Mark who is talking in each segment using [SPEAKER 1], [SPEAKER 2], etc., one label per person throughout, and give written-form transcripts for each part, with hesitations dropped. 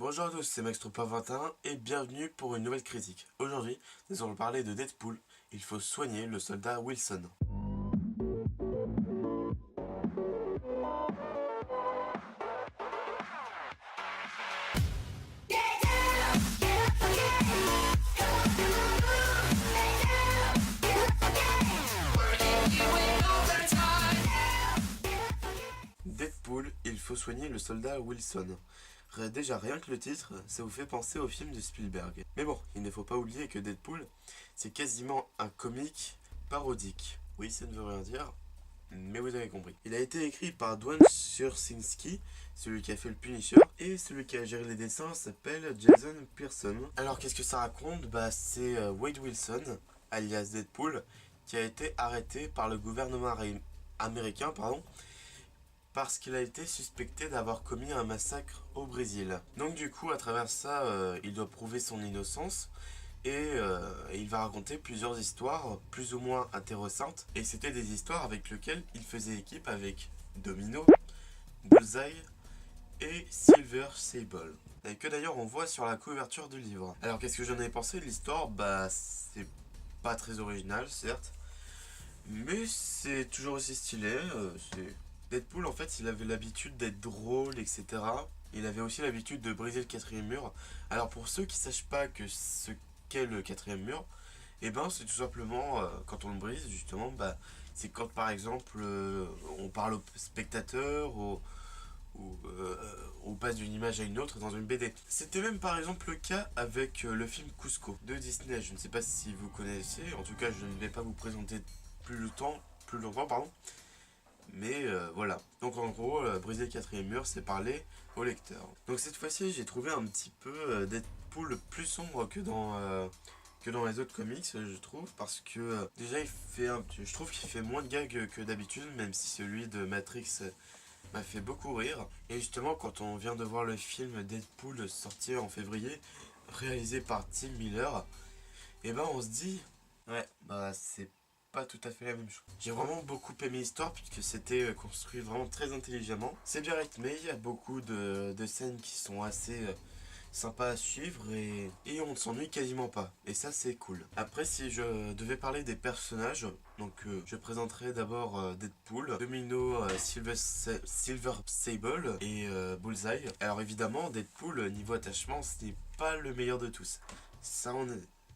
[SPEAKER 1] Bonjour à tous, c'est MaxTrupa21 et bienvenue pour une nouvelle critique. Aujourd'hui, nous allons parler de Deadpool. Il faut soigner le soldat Wilson. Deadpool, il faut soigner le soldat Wilson. Déjà, rien que le titre, ça vous fait penser au film de Spielberg. Mais bon, il ne faut pas oublier que Deadpool, c'est quasiment un comique parodique. Oui, ça ne veut rien dire, mais vous avez compris. Il a été écrit par Dwayne Sursinski, celui qui a fait le Punisher, et celui qui a géré les dessins s'appelle Jason Pearson. Alors qu'est-ce que ça raconte? C'est Wade Wilson, alias Deadpool, qui a été arrêté par le gouvernement américain, parce qu'il a été suspecté d'avoir commis un massacre au Brésil. Donc du coup, à travers ça, il doit prouver son innocence et il va raconter plusieurs histoires plus ou moins intéressantes. Et c'était des histoires avec lesquelles il faisait équipe avec Domino, Bullseye et Silver Sable. Et que d'ailleurs on voit sur la couverture du livre. Alors qu'est-ce que j'en ai pensé de l'histoire? C'est pas très original, certes, mais c'est toujours aussi stylé. Deadpool, en fait, il avait l'habitude d'être drôle, etc. Il avait aussi l'habitude de briser le quatrième mur. Alors pour ceux qui ne sachent pas que ce qu'est le quatrième mur, c'est tout simplement quand on le brise, justement, c'est quand par exemple on parle au spectateur ou on passe d'une image à une autre dans une BD. C'était même par exemple le cas avec le film Cusco de Disney. Je ne sais pas si vous connaissez, en tout cas je ne vais pas vous présenter plus longtemps, pardon. Mais voilà. Donc en gros, briser le quatrième mur, c'est parler au lecteur. Donc cette fois-ci, j'ai trouvé un petit peu Deadpool plus sombre que dans les autres comics, je trouve, parce que déjà, je trouve qu'il fait moins de gags que d'habitude, même si celui de Matrix m'a fait beaucoup rire. Et justement, quand on vient de voir le film Deadpool sorti en février, réalisé par Tim Miller, on se dit, ouais, c'est pas tout à fait la même chose. J'ai vraiment beaucoup aimé l'histoire puisque c'était construit vraiment très intelligemment. C'est bien rythmé, il y a beaucoup de scènes qui sont assez sympas à suivre et on ne s'ennuie quasiment pas. Et ça c'est cool. Après si je devais parler des personnages, je présenterai d'abord Deadpool, Domino, Silver Sable et Bullseye. Alors évidemment Deadpool niveau attachement ce n'est pas le meilleur de tous. Ça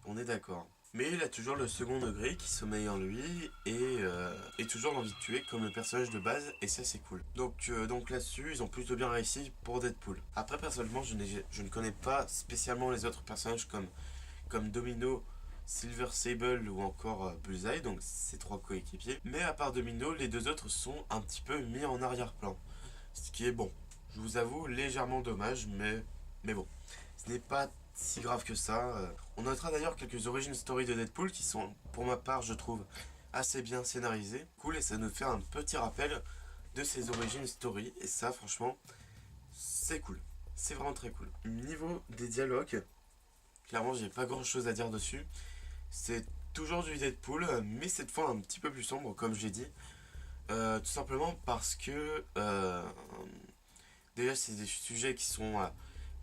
[SPEAKER 1] on est d'accord. Mais il a toujours le second degré qui sommeille en lui et toujours l'envie de tuer comme le personnage de base et ça c'est cool. Donc là-dessus ils ont plutôt bien réussi pour Deadpool. Après personnellement je ne connais pas spécialement les autres personnages comme Domino, Silver Sable ou encore Bullseye, donc ces trois coéquipiers. Mais à part Domino, les deux autres sont un petit peu mis en arrière-plan. Ce qui est bon. Je vous avoue légèrement dommage mais bon. Ce n'est pas si grave que ça. On notera d'ailleurs quelques origin story de Deadpool qui sont, pour ma part, je trouve, assez bien scénarisées. Cool, et ça nous fait un petit rappel de ces origin story. Et ça, franchement, c'est cool. C'est vraiment très cool. Niveau des dialogues, clairement, j'ai pas grand chose à dire dessus. C'est toujours du Deadpool, mais cette fois un petit peu plus sombre, comme j'ai dit. Tout simplement parce que déjà, c'est des sujets qui sont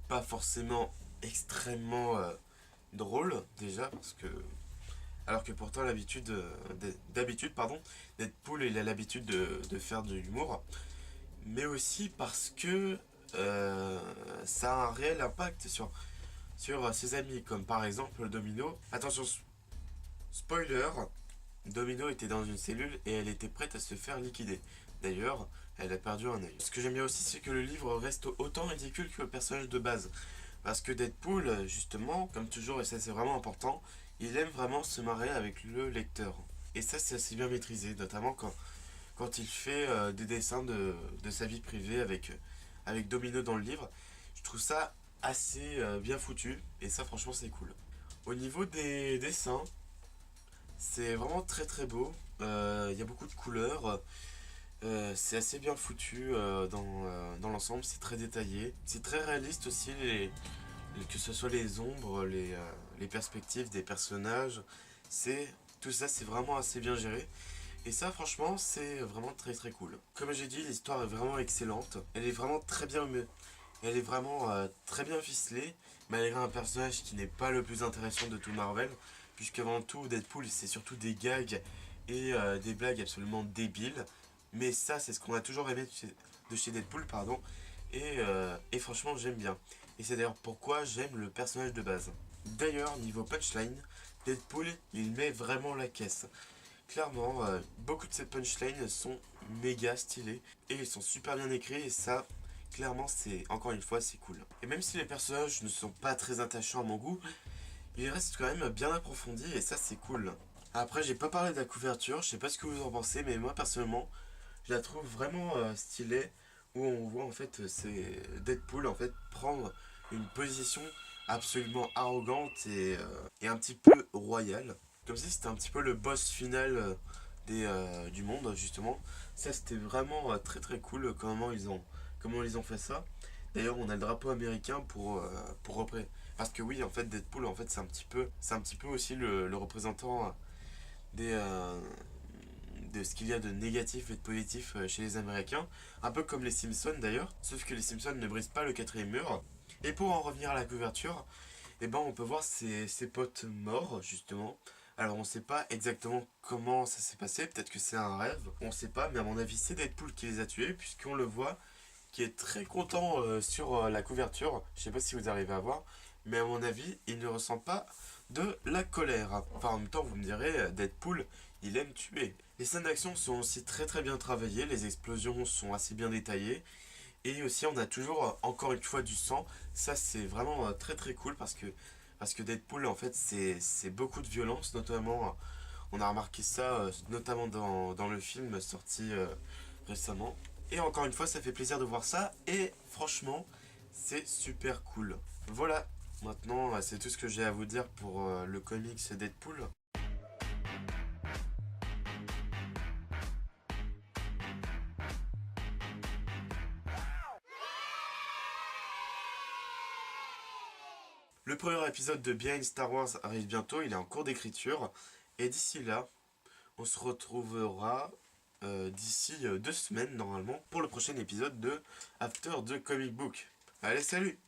[SPEAKER 1] pas forcément extrêmement drôle déjà parce que alors que pourtant d'habitude Deadpool il a l'habitude de faire de l'humour, mais aussi parce que ça a un réel impact sur ses amis, comme par exemple Domino. Attention, spoiler, Domino était dans une cellule et elle était prête à se faire liquider. D'ailleurs, elle a perdu un œil. Ce que j'aime bien aussi, c'est que le livre reste autant ridicule que le personnage de base. Parce que Deadpool, justement, comme toujours, et ça c'est vraiment important, il aime vraiment se marrer avec le lecteur. Et ça c'est assez bien maîtrisé, notamment quand il fait des dessins de sa vie privée avec Domino dans le livre. Je trouve ça assez bien foutu, et ça franchement c'est cool. Au niveau des dessins, c'est vraiment très très beau. Il y a beaucoup de couleurs. C'est assez bien foutu dans l'ensemble, c'est très détaillé. C'est très réaliste aussi, que ce soit les ombres, les perspectives des personnages. Tout ça, c'est vraiment assez bien géré. Et ça, franchement, c'est vraiment très très cool. Comme j'ai dit, l'histoire est vraiment excellente. Elle est vraiment très bien Elle est vraiment très bien ficelée, malgré un personnage qui n'est pas le plus intéressant de tout Marvel, puisqu'avant tout, Deadpool, c'est surtout des gags et des blagues absolument débiles. Mais ça, c'est ce qu'on a toujours aimé de chez Deadpool, pardon. Et franchement, j'aime bien. Et c'est d'ailleurs pourquoi j'aime le personnage de base. D'ailleurs, niveau punchline, Deadpool, il met vraiment la caisse. Clairement, beaucoup de ces punchlines sont méga stylés et ils sont super bien écrits et ça, clairement, c'est encore une fois, c'est cool. Et même si les personnages ne sont pas très attachants à mon goût, ils restent quand même bien approfondis et ça, c'est cool. Après, j'ai pas parlé de la couverture, je sais pas ce que vous en pensez, mais moi personnellement, je la trouve vraiment stylée où on voit en fait c'est Deadpool en fait prendre une position absolument arrogante et un petit peu royale. Comme si c'était un petit peu le boss final du monde justement. Ça c'était vraiment très très cool comment ils ont fait ça. D'ailleurs on a le drapeau américain pour représenter. Parce que oui en fait Deadpool en fait c'est un petit peu aussi le représentant des, de ce qu'il y a de négatif et de positif chez les Américains, un peu comme les Simpsons d'ailleurs, sauf que les Simpsons ne brisent pas le quatrième mur. Et pour en revenir à la couverture, eh ben, on peut voir ses potes morts justement. Alors on sait pas exactement comment ça s'est passé, peut-être que c'est un rêve, on sait pas, mais à mon avis c'est Deadpool qui les a tués, puisqu'on le voit qui est très content sur la couverture. Je sais pas si vous arrivez à voir, mais à mon avis, il ne ressent pas de la colère. Enfin, en même temps, vous me direz, Deadpool, il aime tuer. Les scènes d'action sont aussi très très bien travaillées, les explosions sont assez bien détaillées, et aussi on a toujours, encore une fois, du sang. Ça, c'est vraiment très très cool parce que Deadpool, en fait, c'est beaucoup de violence, notamment, on a remarqué ça, notamment dans le film sorti récemment. Et encore une fois, ça fait plaisir de voir ça. Et franchement, c'est super cool. Voilà, maintenant, c'est tout ce que j'ai à vous dire pour le comics Deadpool. Le premier épisode de Behind Star Wars arrive bientôt, il est en cours d'écriture. Et d'ici là, on se retrouvera d'ici 2 semaines normalement pour le prochain épisode de After the Comic Book. Allez, salut!